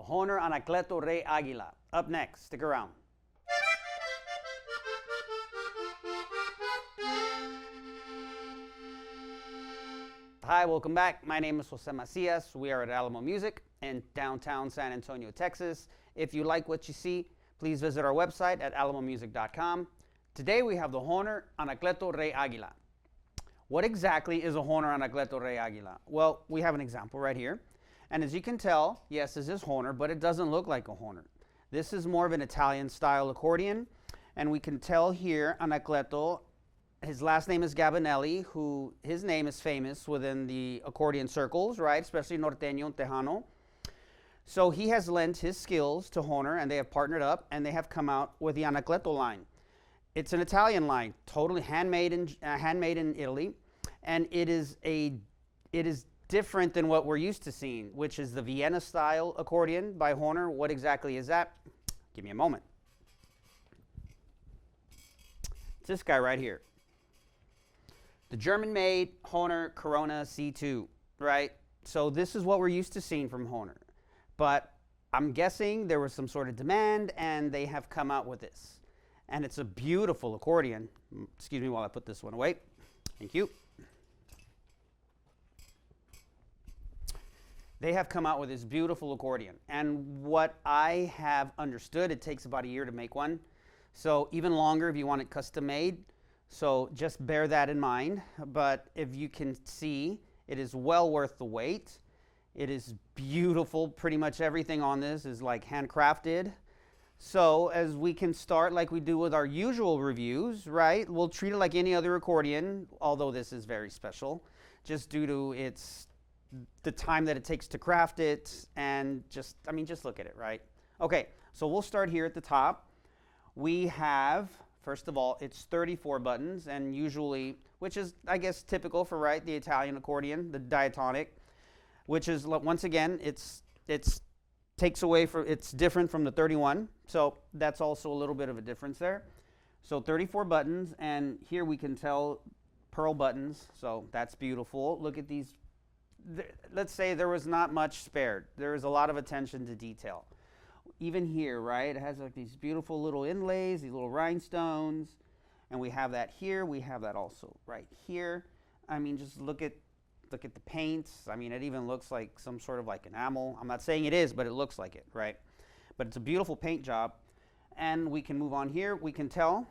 the Hohner Rey Aguilar. Up next, stick around. Hi, welcome back. My name is Jose Macias. We are at Alamo Music in downtown San Antonio, Texas. If you like what you see, please visit our website at alamomusic.com. Today we have the Hohner Rey Aguilar. What exactly is a Hohner Rey Aguilar? Well, we have an example right here. And as you can tell, yes, this is Hohner, but it doesn't look like a Hohner. This is more of an Italian style accordion. And we can tell here, Anacleto, his last name is Gabinelli, who his name is famous within the accordion circles, right? Especially Norteño and Tejano. So he has lent his skills to Hohner, and they have partnered up, and they have come out with the Anacleto line. It's an Italian line, totally handmade in Italy, and it is different than what we're used to seeing, which is the Vienna style accordion by Hohner. What exactly is that? Give me a moment. It's this guy right here. The German-made Hohner Corona C2, right? So this is what we're used to seeing from Hohner. But I'm guessing there was some sort of demand, and they have come out with this. And it's a beautiful accordion. Excuse me while I put this one away. Thank you. They have come out with this beautiful accordion. And what I have understood, it takes about a year to make one. So even longer if you want it custom made. So just bear that in mind. But if you can see, it is well worth the wait. It is beautiful. Pretty much everything on this is like handcrafted. So as we can start like we do with our usual reviews, right? We'll treat it like any other accordion, although this is very special, just due to the time that it takes to craft it, and just look at it, right? Okay, so we'll start here at the top. We have, first of all, it's 34 buttons, and usually, which is, I guess, typical for, right, the Italian accordion, the diatonic, which is, once again, it's different from the 31, so that's also a little bit of a difference there. So 34 buttons, and here we can tell pearl buttons, so that's beautiful. Look at these. Let's say there was not much spared. There is a lot of attention to detail. Even here, right, it has like these beautiful little inlays, these little rhinestones, and we have that here. We have that also right here. I mean, just look at the paints. I mean, it even looks like some sort of like enamel. I'm not saying it is, but it looks like it, right? But it's a beautiful paint job. And we can move on here. We can tell,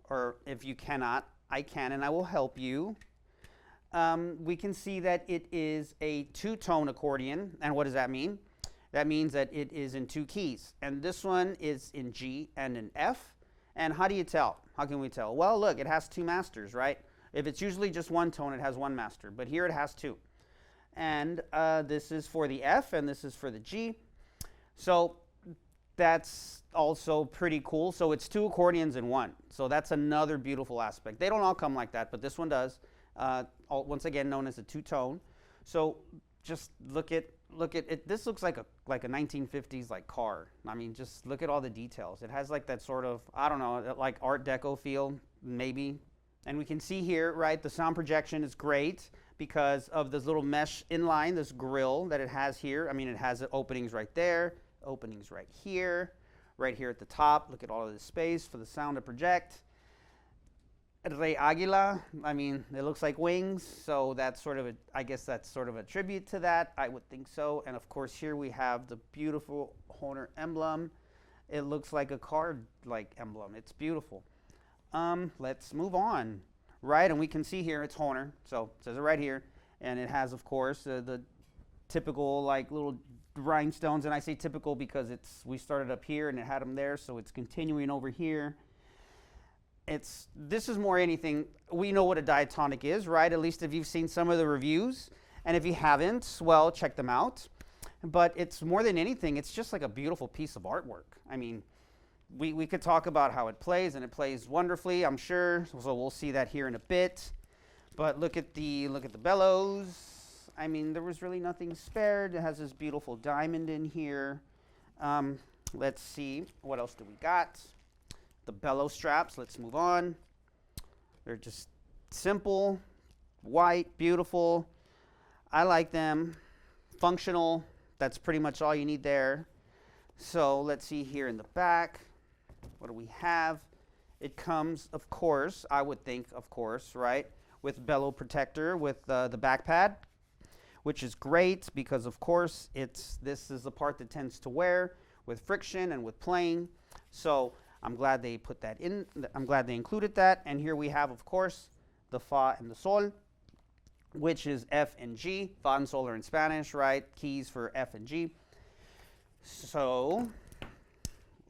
or if you cannot, I can, and I will help you. We can see that it is a two-tone accordion. And what does that mean? That means that it is in two keys. And this one is in G and in F. And how do you tell? How can we tell? Well, look, it has two masters, right? If it's usually just one tone, it has one master. But here it has two. And this is for the F, and this is for the G. So that's also pretty cool. So it's two accordions in one. So that's another beautiful aspect. They don't all come like that, but this one does. Once again, known as a two-tone. So just look at it. This looks like a 1950s like car. I mean, just look at all the details. It has like that sort of, I don't know, like Art Deco feel, maybe. And we can see here, right, the sound projection is great because of this little mesh inline, this grill that it has here. I mean, it has openings right there, openings right here at the top. Look at all of this space for the sound to project. Rey Aguila, I mean, it looks like wings, so that's sort of I guess that's sort of a tribute to that. I would think so. And of course, here we have the beautiful Hohner emblem. It looks like a card-like emblem. It's beautiful. Let's move on, right? And we can see here it's Hohner, so it says it right here, and it has, of course, the typical like little rhinestones. And I say typical because we started up here and it had them there, so it's continuing over here. This is more anything. We know what a diatonic is, right? At least if you've seen some of the reviews, and if you haven't, well, check them out. But it's more than anything, it's just like a beautiful piece of artwork. I mean, we could talk about how it plays, and it plays wonderfully, I'm sure. So we'll see that here in a bit. But look at the bellows. I mean, there was really nothing spared. It has this beautiful diamond in here. Let's see, what else do we got? The bellow straps, let's move on. They're just simple, white, beautiful. I like them. Functional, that's pretty much all you need there. So let's see here in the back. What do we have? It comes, of course, I would think, of course, right, with bellow protector with the back pad, which is great because, of course, this is the part that tends to wear with friction and with playing. So I'm glad they put that in. I'm glad they included that. And here we have, of course, the fa and the sol, which is F and G. Fa and sol are in Spanish, right? Keys for F and G. So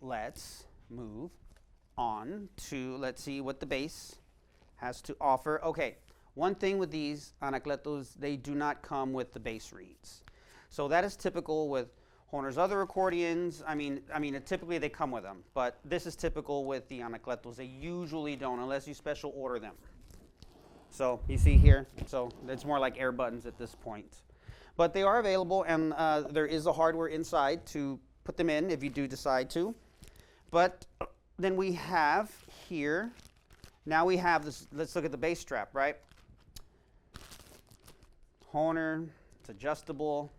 let's move on to, let's see what the bass has to offer. Okay, one thing with these Anacletos, they do not come with the bass reeds. So that is typical with Hohner's other accordions. I mean, typically they come with them, but this is typical with the Anacletos. They usually don't unless you special order them. So you see here, so it's more like air buttons at this point. But they are available, and there is a hardware inside to put them in if you do decide to. But then we have here, now we have this, let's look at the bass strap, right? Hohner, it's adjustable,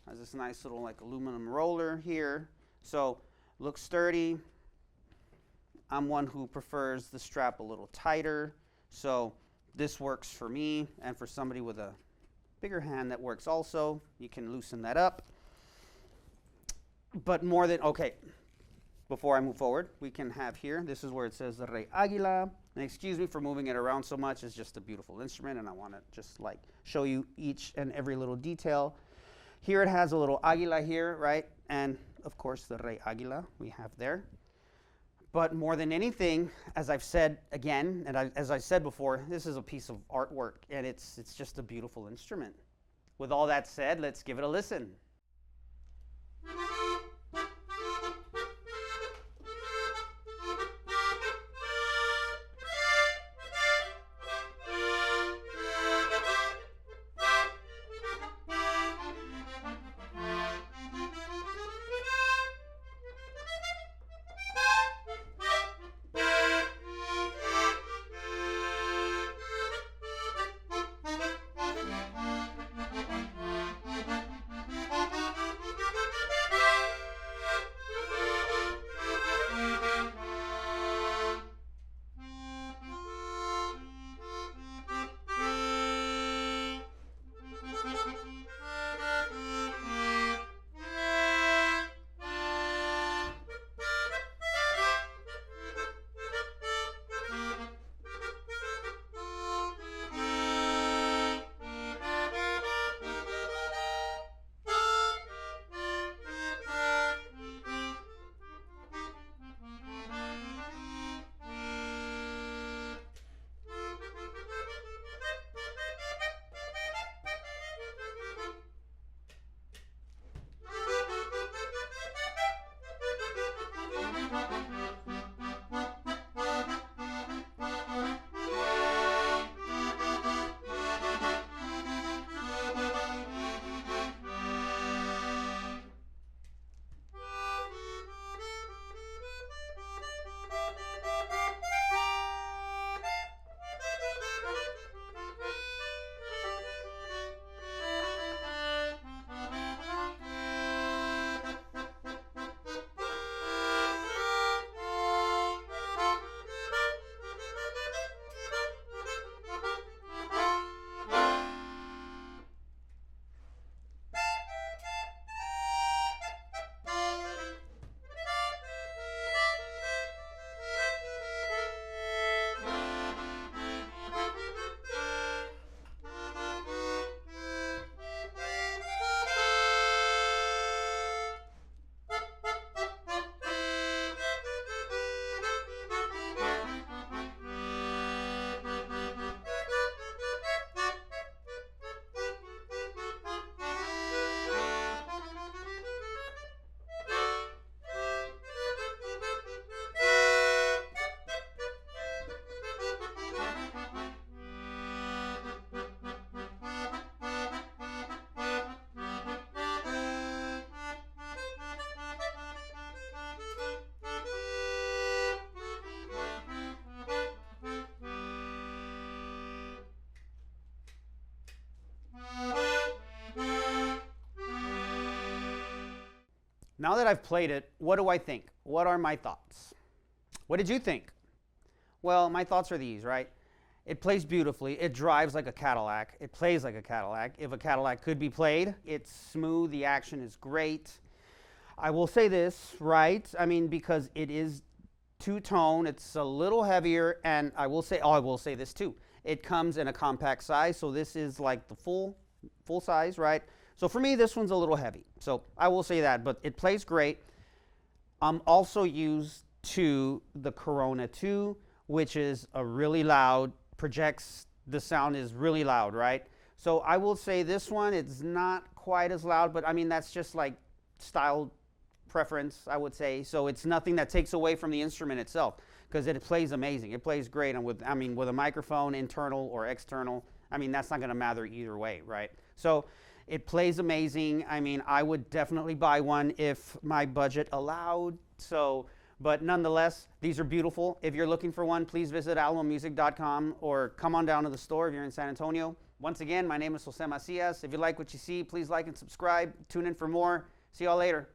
has this nice little like aluminum roller here. So looks sturdy. I'm one who prefers the strap a little tighter. So this works for me, and for somebody with a bigger hand that works also. You can loosen that up. But more than, okay, before I move forward, we can have here, this is where it says the Rey Aguila. And excuse me for moving it around so much, it's just a beautiful instrument, and I want to just like show you each and every little detail. Here it has a little Aguila here, right? And of course the Rey Aguila we have there. But more than anything, as I've said again, and as I said before, this is a piece of artwork, and it's just a beautiful instrument. With all that said, let's give it a listen. now that I've played it, what do I think? What are my thoughts? What did you think? Well, my thoughts are these, right? It plays beautifully. It drives like a Cadillac. It plays like a Cadillac. If a Cadillac could be played, it's smooth. The action is great. I will say this, right? I mean, because it is two-tone, it's a little heavier, and I will say this too. It comes in a compact size, so this is like the full size, right? So for me, this one's a little heavy. So I will say that, but it plays great. I'm also used to the Corona 2, which is a really loud, projects, the sound is really loud, right? So I will say this one, it's not quite as loud, but I mean, that's just like style preference, I would say. So it's nothing that takes away from the instrument itself, because it plays amazing. It plays great, and with a microphone, internal or external, I mean, that's not going to matter either way, right? So it plays amazing. I mean, I would definitely buy one if my budget allowed. So, but nonetheless, these are beautiful. If you're looking for one, please visit alamomusic.com or come on down to the store if you're in San Antonio. Once again, my name is Jose Macias. If you like what you see, please like and subscribe. Tune in for more. See y'all later.